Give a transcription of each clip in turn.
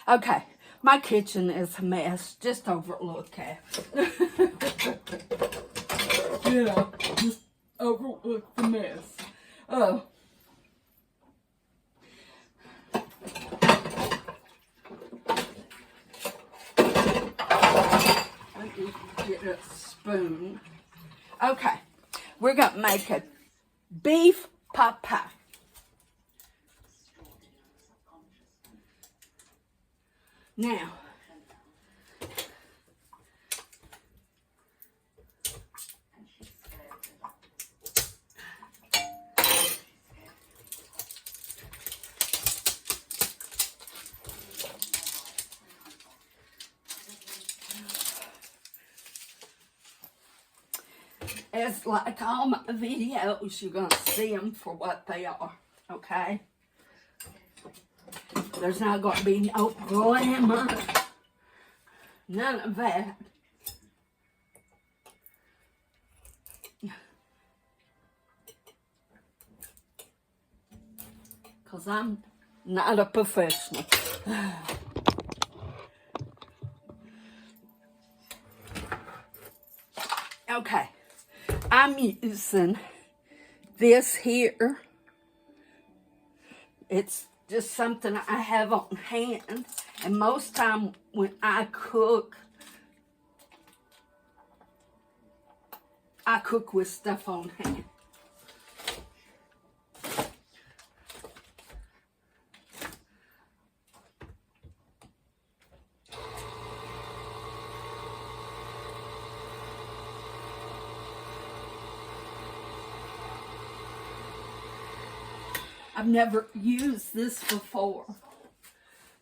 Okay, my kitchen is a mess. Just overlook it. Yeah, just overlook the mess. Oh. Let me get a spoon. Okay, we're going to make a beef pot pie. Now, it's like all my videos, you're going to see them for what they are, okay? There's not going to be no glamour, none of that. Because I'm not a professional. Okay, I'm using this here. It's just something I have on hand. And most time when I cook with stuff on hand. I've never used this before.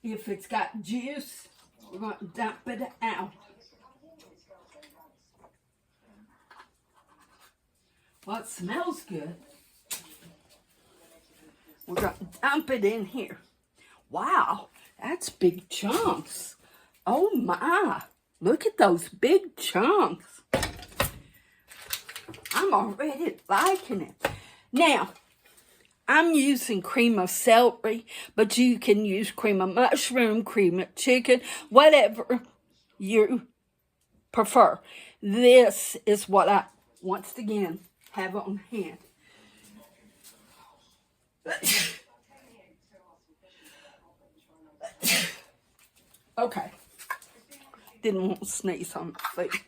If it's got juice, we're going to dump it out. Well, it smells good. We're going to dump it in here. Wow, that's big chunks. Oh my, look at those big chunks. I'm already liking it. Now, I'm using cream of celery, but you can use cream of mushroom, cream of chicken, whatever you prefer. This is what I, once again, have on hand. Okay. Didn't want to sneeze on my feet.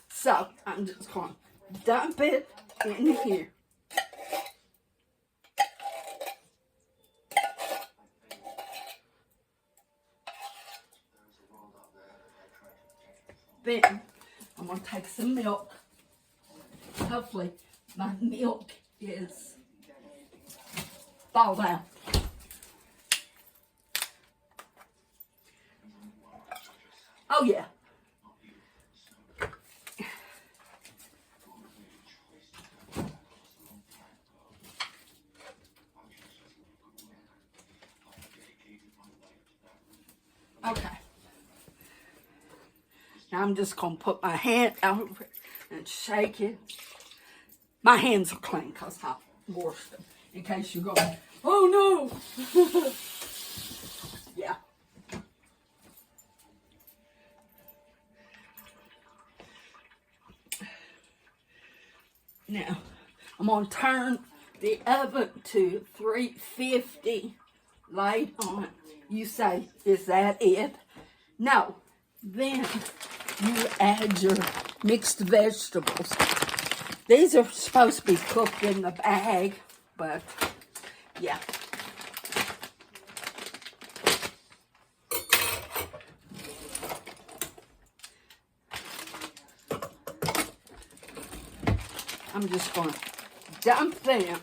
So, I'm just going to dump it in here. Then, I'm going to take some milk. Hopefully, my milk is thawed out. Oh, yeah. Okay. Now I'm just going to put my hand over it and shake it. My hands are clean because I washed them. In case you're going, oh no! Yeah. Now, I'm going to turn the oven to 350. Light on. You say, is that it? No. Then you add your mixed vegetables. These are supposed to be cooked in the bag, but yeah. I'm just going to dump them,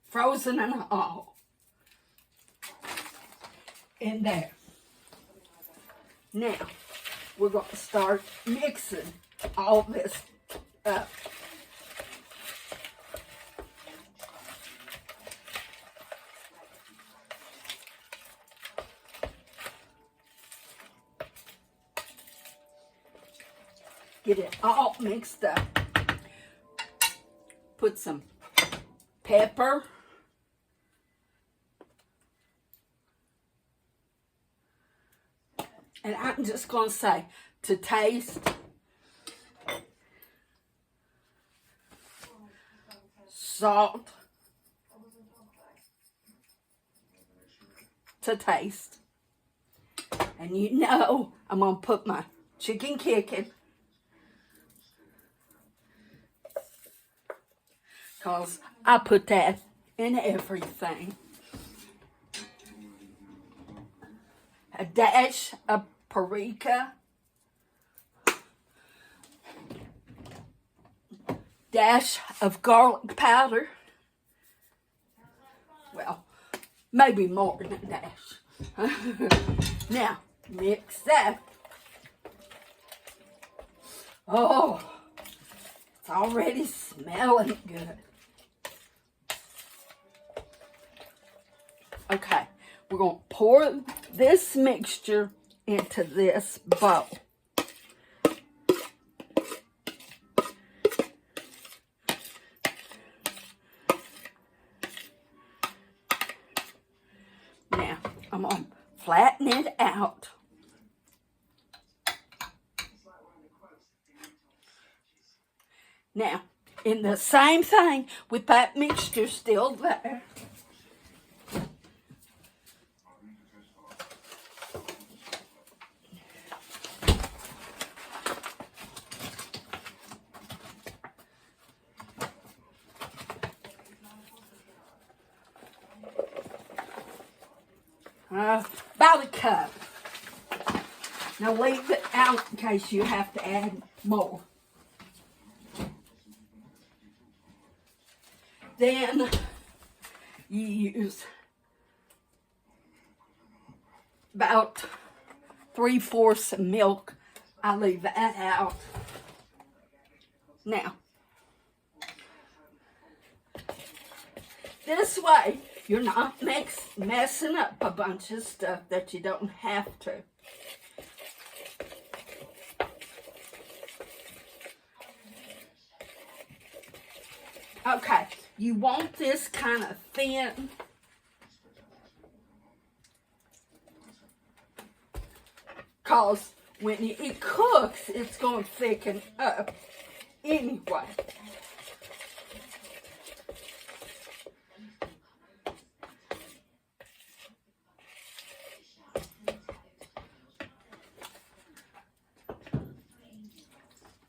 frozen and all, in there. Now, we're going to start mixing all this up. Get it all mixed up. put some pepper. And I'm just going to say, to taste, salt, to taste. And you know I'm going to put my chicken kicking, because I put that in everything. A dash of paprika, dash of garlic powder. Well, maybe more than a dash. Now, mix that. Oh, it's already smelling good. Okay, we're going to pour this mixture into this bowl. Now, I'm going to flatten it out. Now, in the same thing with that mixture still there, about a cup. Now leave it out in case you have to add more. Then you use about 3/4 of milk. I leave that out. Now, this way you're not messing up a bunch of stuff that you don't have to. Okay, you want this kind of thin. Because when it cooks, it's going to thicken up anyway.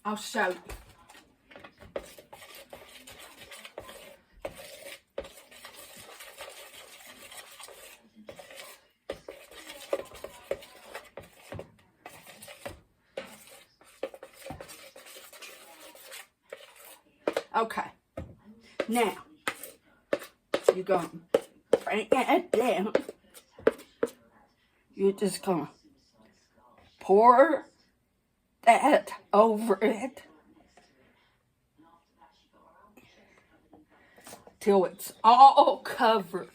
I'll show you. Okay, now you're going to bring it down. You're just going to pour that over it till it's all covered.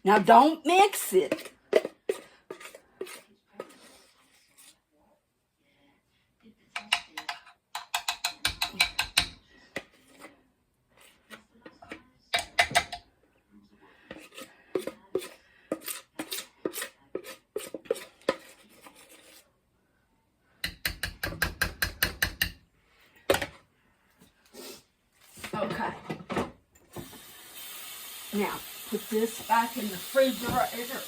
Now don't mix it. Okay. Now, put this back in the refrigerator.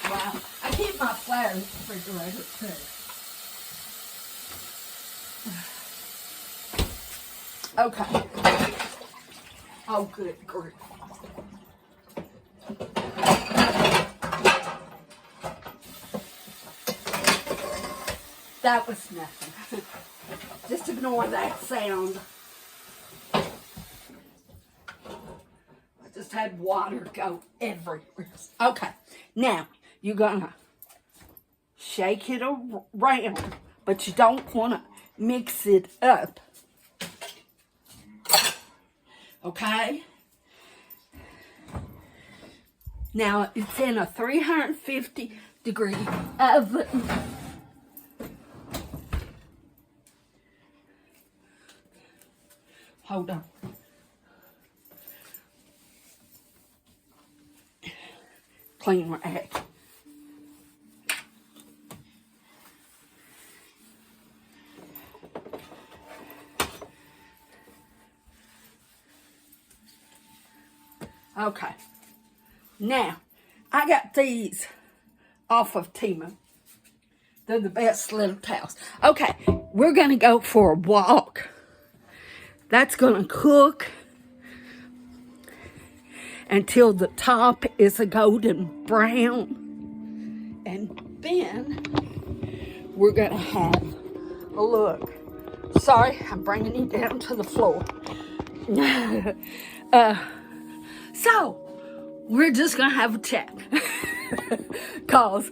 Wow. I keep my flour in the refrigerator too. Okay. Oh, good grief. That was nothing. Just ignore that sound. I just had water go everywhere. Okay, now you're gonna shake it around, but you don't want to mix it up. Okay? Now, it's in a 350-degree oven. Hold on. Clean rag. Okay. Now, I got these off of Temu. They're the best little towels. Okay, we're going to go for a walk. That's going to cook until the top is a golden brown. And then we're going to have a look. Sorry, I'm bringing you down to the floor. So, we're just going to have a chat. Because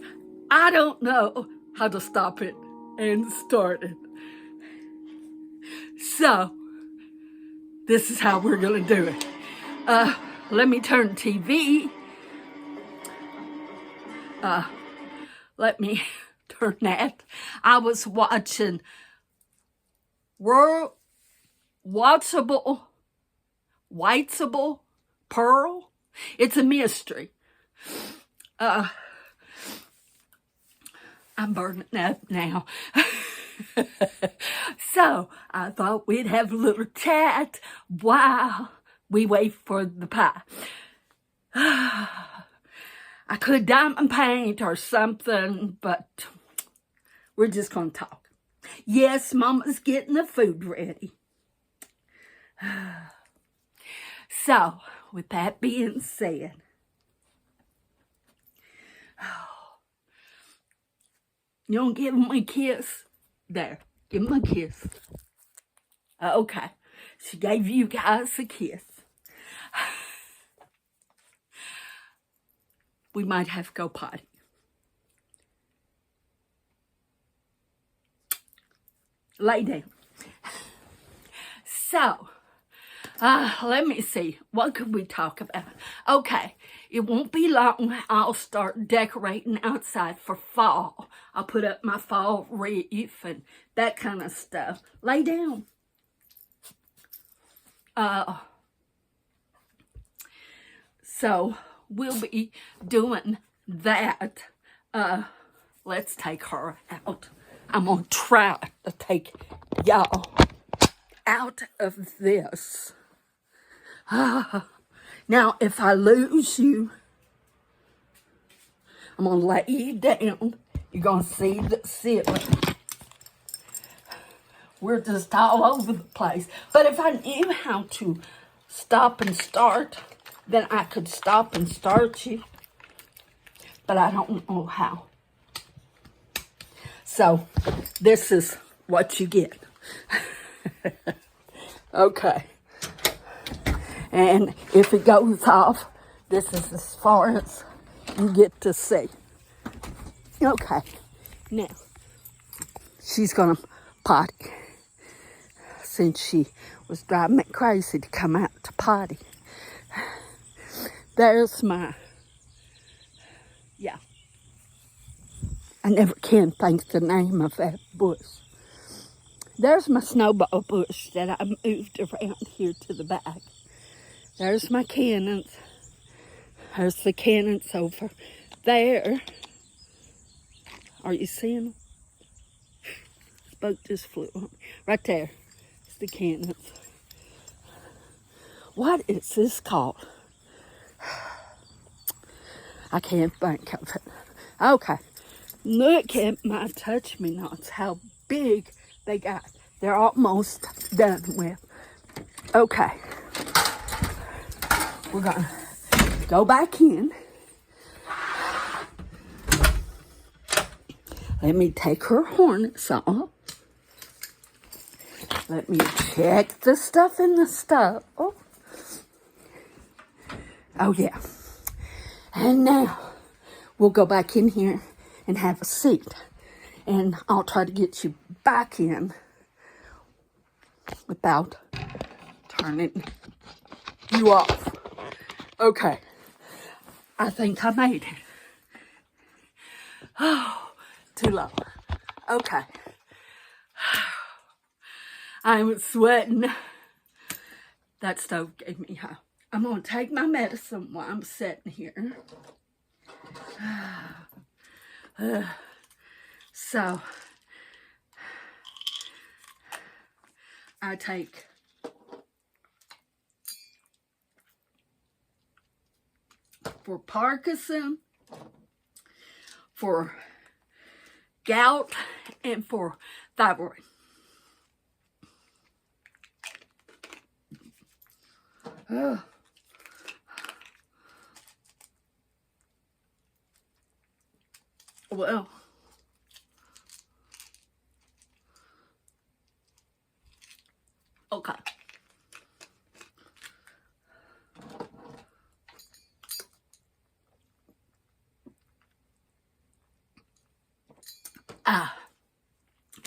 I don't know how to stop it and start it. So, this is how we're going to do it. Let me turn TV. Let me turn that. I was watching Watchable Pearl. It's a mystery. I'm burning up now. So, I thought we'd have a little chat while we wait for the pie. I could diamond paint or something, but we're just going to talk. Yes, Mama's getting the food ready. So, with that being said, you don't give him a kiss? There, give him a kiss. Okay, she gave you guys a kiss. We might have to go potty. Lay down. So, let me see. What could we talk about? Okay, it won't be long. I'll start decorating outside for fall. I'll put up my fall wreath and that kind of stuff. Lay down. So, we'll be doing that. Let's take her out. I'm going to try to take y'all out of this. Now, if I lose you, I'm going to lay you down. You're going to see the ceiling. We're just all over the place. But if I knew how to stop and start, then I could stop and start you. But I don't know how. So, this is what you get. Okay. And if it goes off, this is as far as you get to see. Okay. Now, she's going to potty. Since she was driving me crazy to come out to potty. There's my, I never can think the name of that bush. There's my snowball bush that I moved around here to the back. There's my cannons. There's the cannons over there. Are you seeing them? The boat just flew on me. Right there. It's the cannons. What is this called? I can't think of it. Okay. Look at my touch-me-nots, how big they got. They're almost done with. Okay. We're going to go back in. Let me take her harness off. Let me check the stuff in the stove. Oh, yeah. And now, we'll go back in here and have a seat. And I'll try to get you back in without turning you off. Okay. I think I made it. Oh, too low. Okay. I'm sweating. That stove gave me high. I'm going to take my medicine while I'm sitting here. So, I take for Parkinson, for gout, and for thyroid. Oh. Well, okay.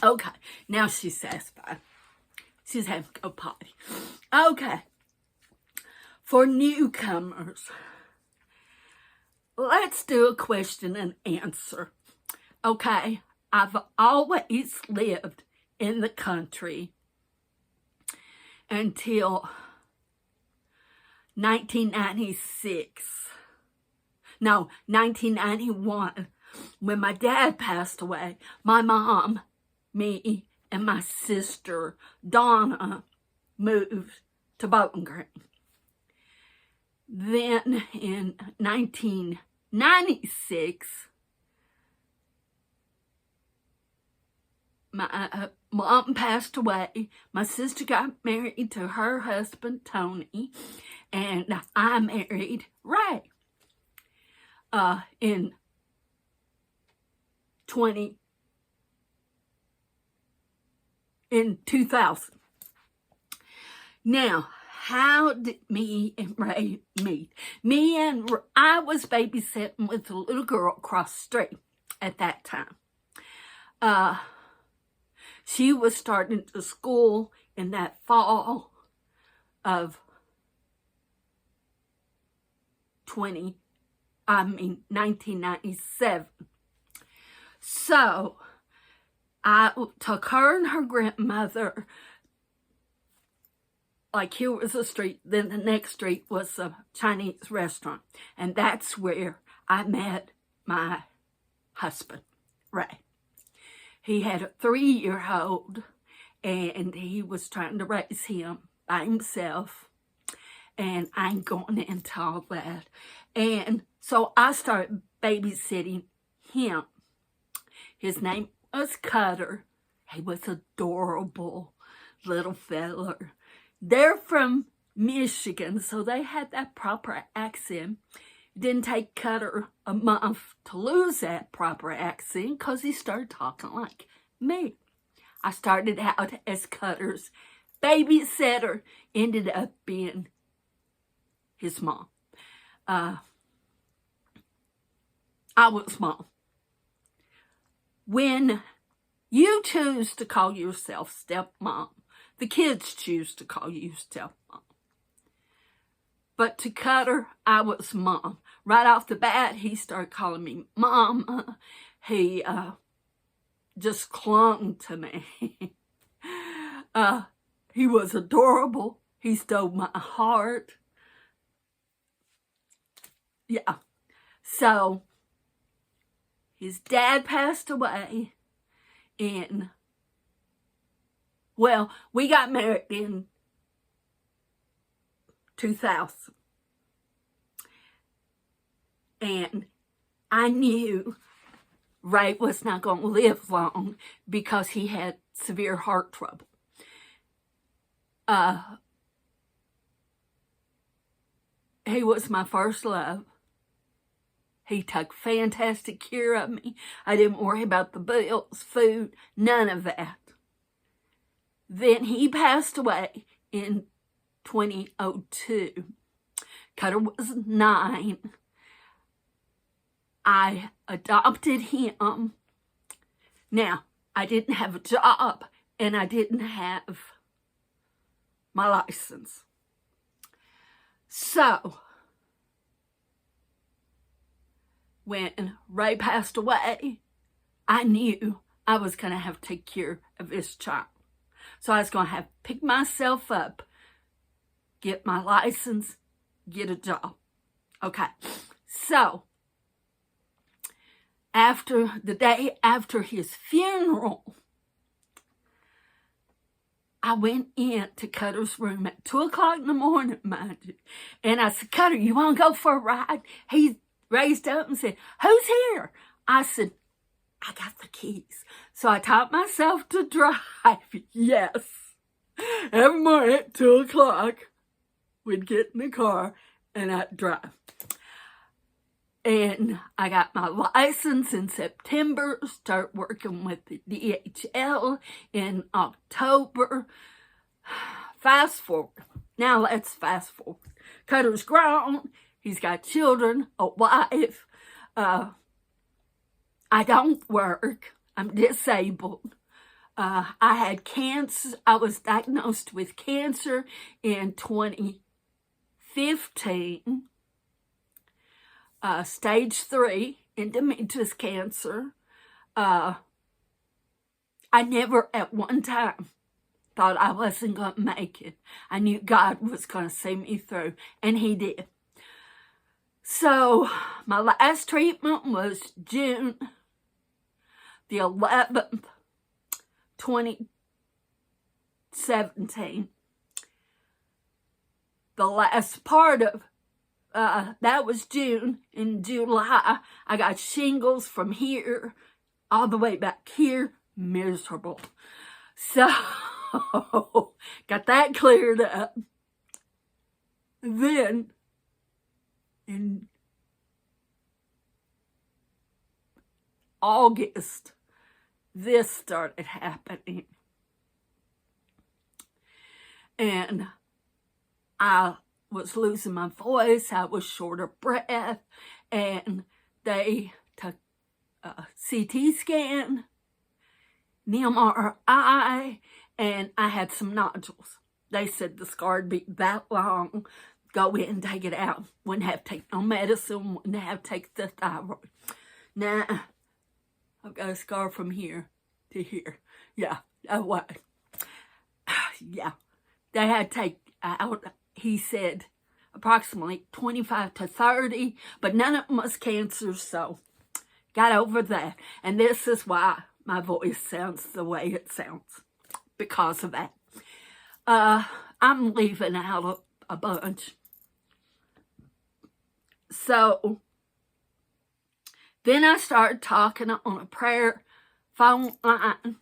Okay, now she's satisfied. She's having a potty. Okay, for newcomers, let's do a question and answer. Okay, I've always lived in the country until 1991, when my dad passed away. My mom, me, and my sister, Donna, moved to Bowling Green. Then in 1996, my mom passed away. My sister got married to her husband, Tony, and I married Ray in 2000. Now, how did me and Ray meet? I was babysitting with a little girl across the street at that time. She was starting to school in that fall of 1997. So I took her and her grandmother. Like, here was a street, then the next street was a Chinese restaurant. And that's where I met my husband, Ray. He had a 3-year-old, and he was trying to raise him by himself. And I ain't going into all that. And so I started babysitting him. His name was Cutter. He was adorable little feller. They're from Michigan, so they had that proper accent. It didn't take Cutter a month to lose that proper accent because he started talking like me. I started out as Cutter's babysitter, ended up being his mom. I was mom. When you choose to call yourself stepmom, the kids choose to call you stepmom. But to Cutter, I was mom. Right off the bat, he started calling me mama. He just clung to me. He was adorable. He stole my heart. Yeah. So, his dad passed away we got married in 2000. And I knew Ray was not going to live long because he had severe heart trouble. He was my first love. He took fantastic care of me. I didn't worry about the bills, food, none of that. Then he passed away in 2002. Cutter was 9. I adopted him. Now, I didn't have a job, and I didn't have my license. So, when Ray passed away, I knew I was going to have to take care of this child. So I was going to have to pick myself up, get my license, get a job. Okay, so after the day after his funeral, I went in to Cutter's room at 2 o'clock in the morning, mind you. And I said, Cutter, you want to go for a ride? He raised up and said, who's here? I said, I got the keys. So I taught myself to drive. Yes. Every morning at 2 o'clock, we'd get in the car and I'd drive. And I got my license in September, start working with the DHL in October. Fast forward. Now let's fast forward. Cutter's grown. He's got children, a wife. I don't work. I'm disabled. I had cancer. I was diagnosed with cancer in 2015. Stage 3 endometrial cancer. I never at one time thought I wasn't going to make it. I knew God was going to see me through, and he did. So my last treatment was June the 11th, 2017. The last part of that was June. In July, I got shingles from here all the way back here. Miserable. So, got that cleared up. Then, in August, this started happening. And I was losing my voice, I was short of breath, and they took a CT scan, an MRI, and I had some nodules. They said the scar'd be that long, go in and take it out. Wouldn't have to take no medicine, wouldn't have to take the thyroid. Now, I've got a scar from here to here. Yeah, that way. Yeah, they had to take out, he said, approximately 25 to 30, but none of them was cancer, so got over that. And this is why my voice sounds the way it sounds, because of that. I'm leaving out a bunch. So then I started talking on a prayer phone line,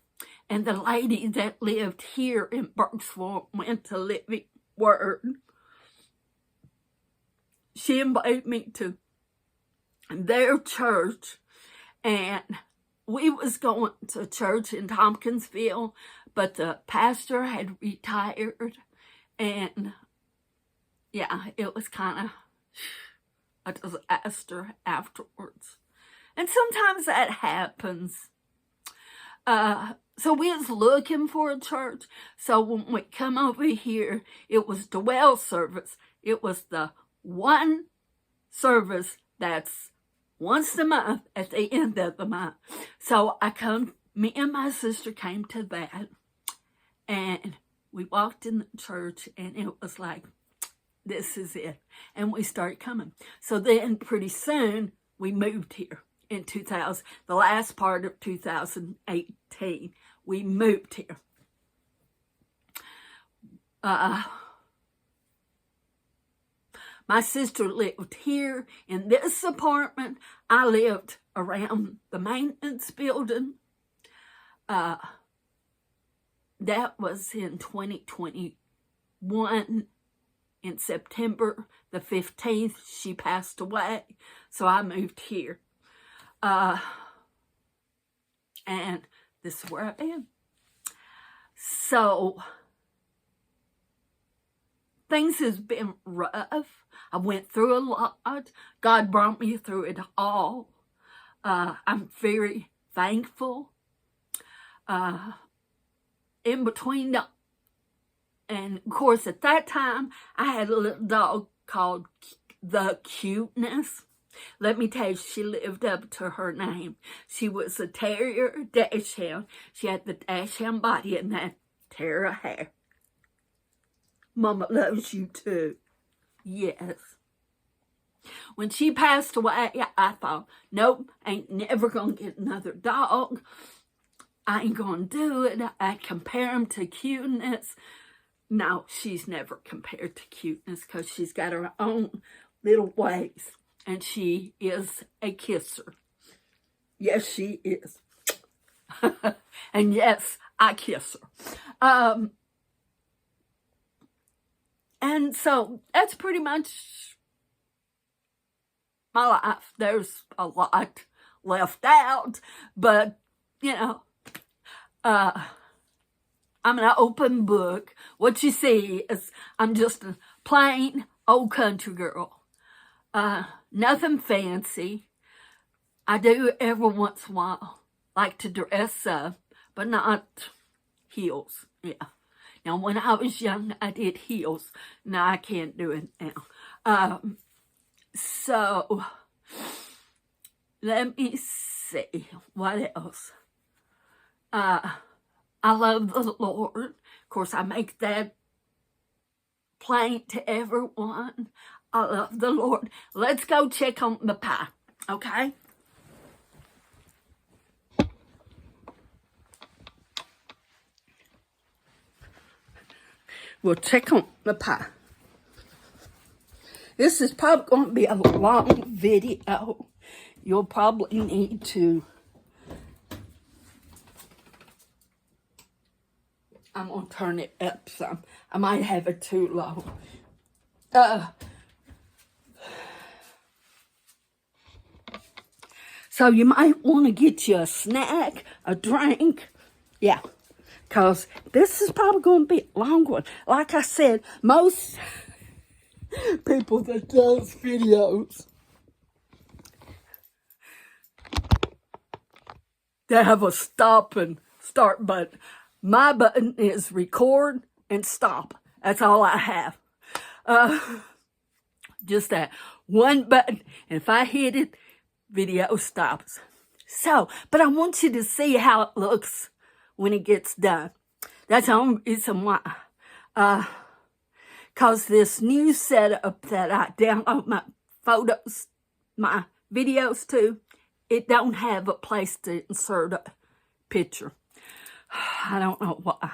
and the lady that lived here in Burksville went to Living Word. She invited me to their church, and we was going to church in Tompkinsville, but the pastor had retired, and yeah, it was kind of a disaster afterwards. And sometimes that happens. So we was looking for a church. So when we come over here, it was the well service. It was the one service that's once a month at the end of the month. So me and my sister came to that, and we walked in the church, and it was like, this is it. And we started coming. So then pretty soon we moved here in the last part of 2018. We moved here. My sister lived here in this apartment. I lived around the maintenance building. That was in 2021. In September the 15th, she passed away. So I moved here. And this is where I am. So things has been rough. I went through a lot. God brought me through it all. I'm very thankful. In between, and of course at that time, I had a little dog called The Cuteness. Let me tell you, she lived up to her name. She was a terrier dachshund. She had the dachshund body and that terrier hair. Mama loves you too. Yes. When she passed away, I thought, nope, ain't never gonna get another dog. I ain't gonna do it. I compare them to cuteness. No, she's never compared to cuteness because she's got her own little ways. And she is a kisser. Yes, she is. And yes, I kiss her. And so that's pretty much my life. There's a lot left out, but, you know, I'm an open book. What you see is I'm just a plain old country girl. Nothing fancy. I do every once in a while like to dress up, but not heels. Yeah. Now, when I was young, I did heels. Now, I can't do it now. So, let me see. What else? I love the Lord. Of course, I make that plain to everyone. I love the Lord. Let's go check on the pie, okay? We'll check on the pie. This is probably going to be a long video. You'll probably need to... I'm going to turn it up some. I might have it too low. So you might want to get you a snack, a drink. Yeah, because this is probably going to be a long one. Like I said, most people that does videos, they have a stop and start button. My button is record and stop. That's all I have. Just that one button. And if I hit it, video stops. So, but I want you to see how it looks when it gets done. That's the only reason why. Because this new setup that I download my photos, my videos to, it don't have a place to insert a picture. I don't know why.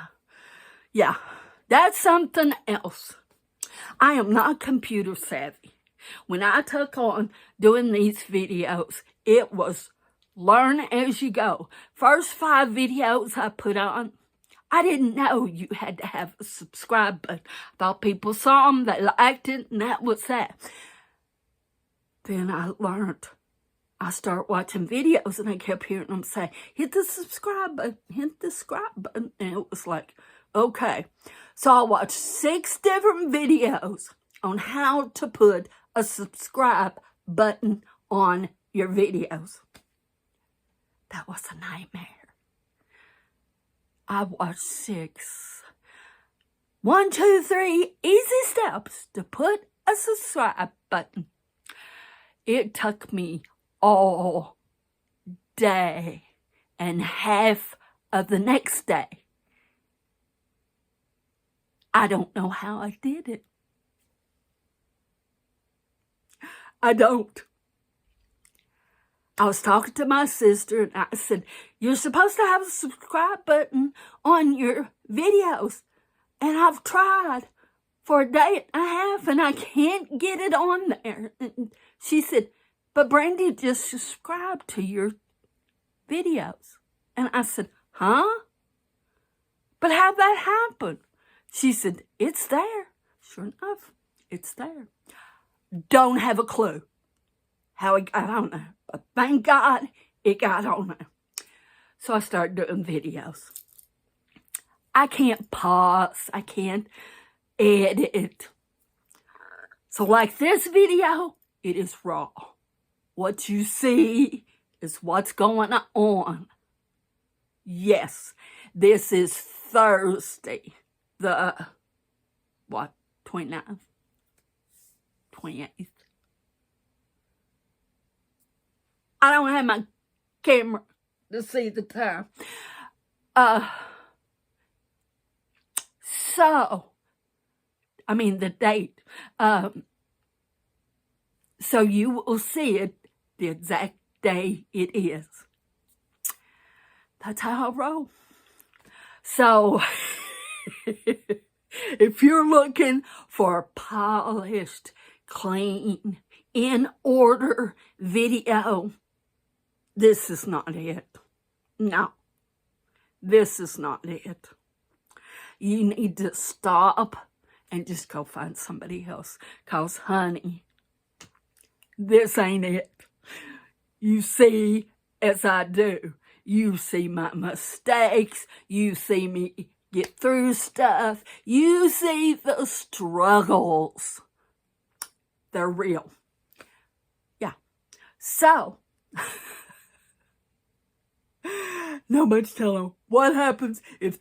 Yeah, that's something else. I am not computer savvy. When I took on doing these videos, it was learn as you go. First 5 videos I put on, I didn't know you had to have a subscribe button. I thought people saw them, they liked it, and that was that. Then I learned. I started watching videos and I kept hearing them say, hit the subscribe button, hit the subscribe button. And it was like, okay. So I watched 6 different videos on how to put a subscribe button on your videos. That was a nightmare. I watched 6. 1, 2, 3 easy steps to put a subscribe button. It took me all day and half of the next day. I don't know how I did it. I don't. I was talking to my sister and I said, you're supposed to have a subscribe button on your videos. And I've tried for a day and a half and I can't get it on there. And she said, but Brandy, just subscribe to your videos. And I said, huh? But how'd that happen? She said, it's there. Sure enough, it's there. Don't have a clue how it got on there. But thank God it got on there. So I started doing videos. I can't pause. I can't edit. So like this video, it is raw. What you see is what's going on. Yes, this is Thursday, the, 29th? 28th? I don't have my camera to see the time. The date. So you will see it the exact day it is. That's how I roll. So, if you're looking for a polished, clean, in order video, this is not it. No, this is not it. You need to stop and just go find somebody else. Because, honey, this ain't it. You see, as I do, you see my mistakes. You see me get through stuff. You see the struggles. They're real. Yeah. So, nobody's telling what happens if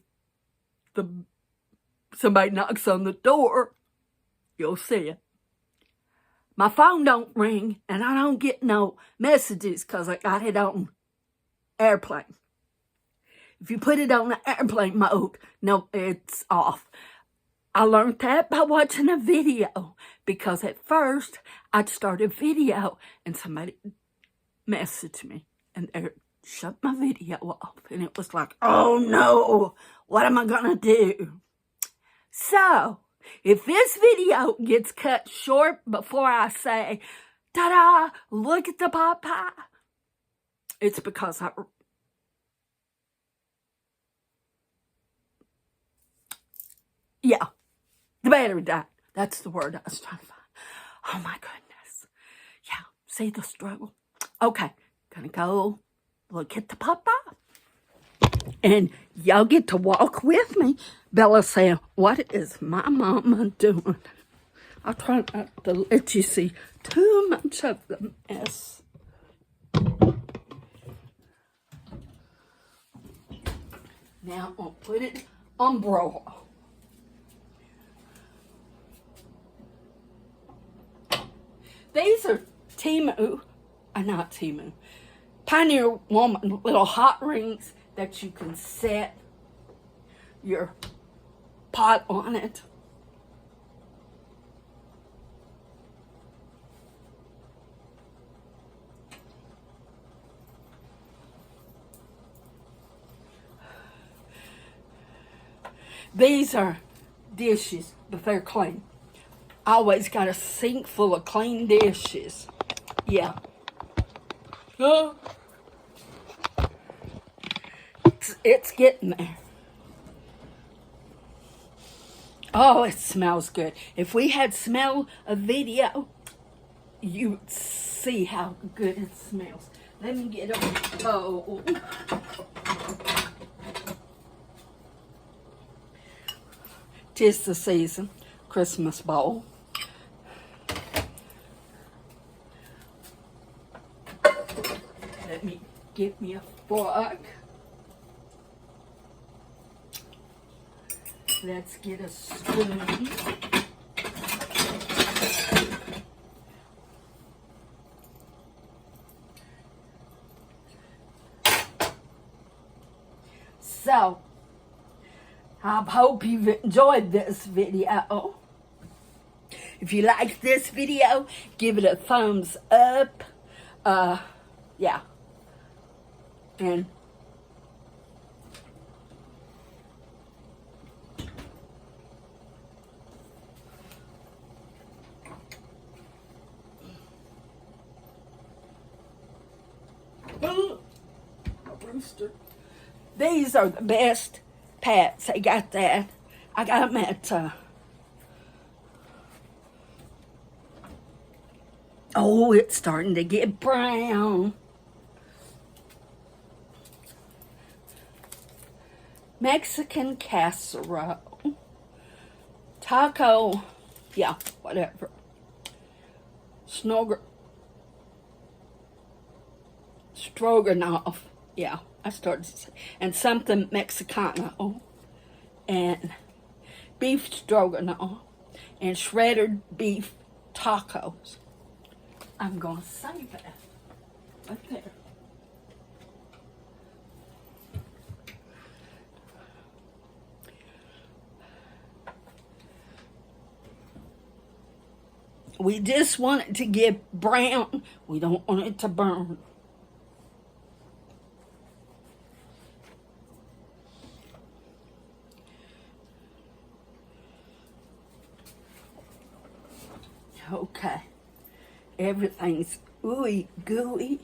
somebody knocks on the door. You'll see it. My phone don't ring, and I don't get no messages because I got it on airplane. If you put it on the airplane mode, no, it's off. I learned that by watching a video, because at first I'd start a video and somebody messaged me and they shut my video off, and it was like, oh no, what am I gonna do? So, if this video gets cut short before I say, ta-da, look at the pot pie, it's because the battery died. That's the word I was trying to find. Oh my goodness. Yeah, see the struggle? Okay, gonna go look at the pot pie. And y'all get to walk with me. Bella saying, what is my mama doing? I'll try not to let you see too much of the mess. Now I'll put it on broil. These are Pioneer Woman little hot rings that you can set your pot on it. These are dishes, but they're clean. I always got a sink full of clean dishes. Yeah. It's getting there. Oh, it smells good. If we had smell a video, you'd see how good it smells. Let me get a bowl. Tis the season. Christmas bowl. Let me get me a fork. Let's get a spoon. So, I hope you've enjoyed this video. If you like this video, give it a thumbs up. Yeah. And rooster. These are the best pats. I got that. I got them at oh, it's starting to get brown. Mexican casserole. Taco. Yeah, whatever. Stroganoff. Yeah, I started to say. And something Mexicano. And beef stroganoff. And shredded beef tacos. I'm going to save that. right there. We just want it to get brown. We don't want it to burn. Okay. Everything's ooey gooey.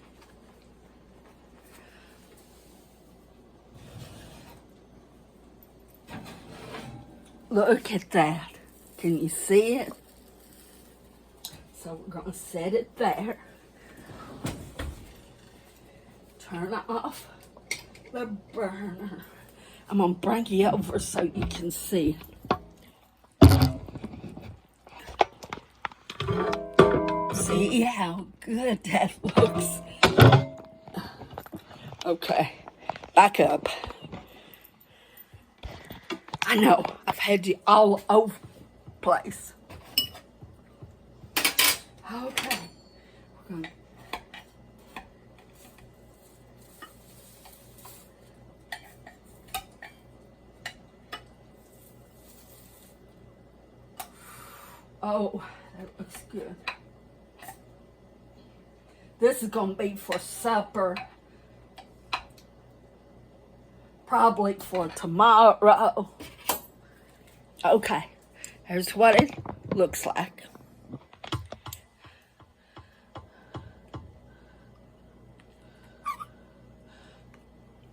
Look at that. Can you see it? So we're going to set it there. Turn off the burner. I'm going to bring you over so you can see it. See how good that looks? Okay, back up. I know, I've had you all over the place. Okay, we're going to oh, that looks good. This is going to be for supper. Probably for tomorrow. Okay, here's what it looks like.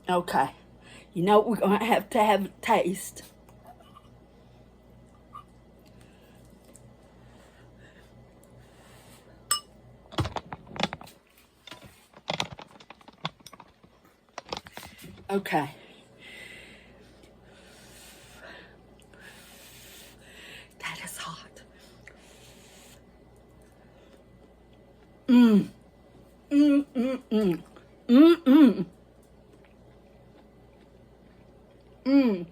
Okay, you know we're going to have a taste. Okay. That is hot. Mmm. Mmm, mmm, mmm. Mmm, mmm. Mmm.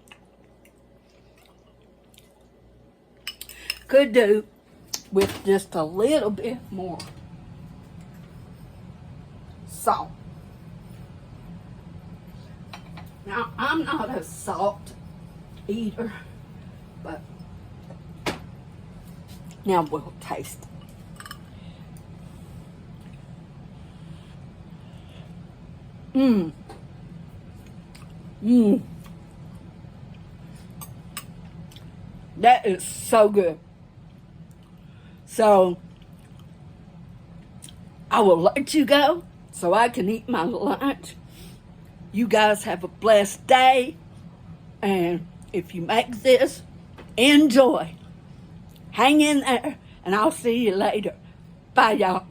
Could do with just a little bit more salt. Now, I'm not a salt eater, but now we'll taste it. Mmm. Mmm. That is so good. So, I will let you go so I can eat my lunch. You guys have a blessed day. And if you make this, enjoy. Hang in there, and I'll see you later. Bye, y'all.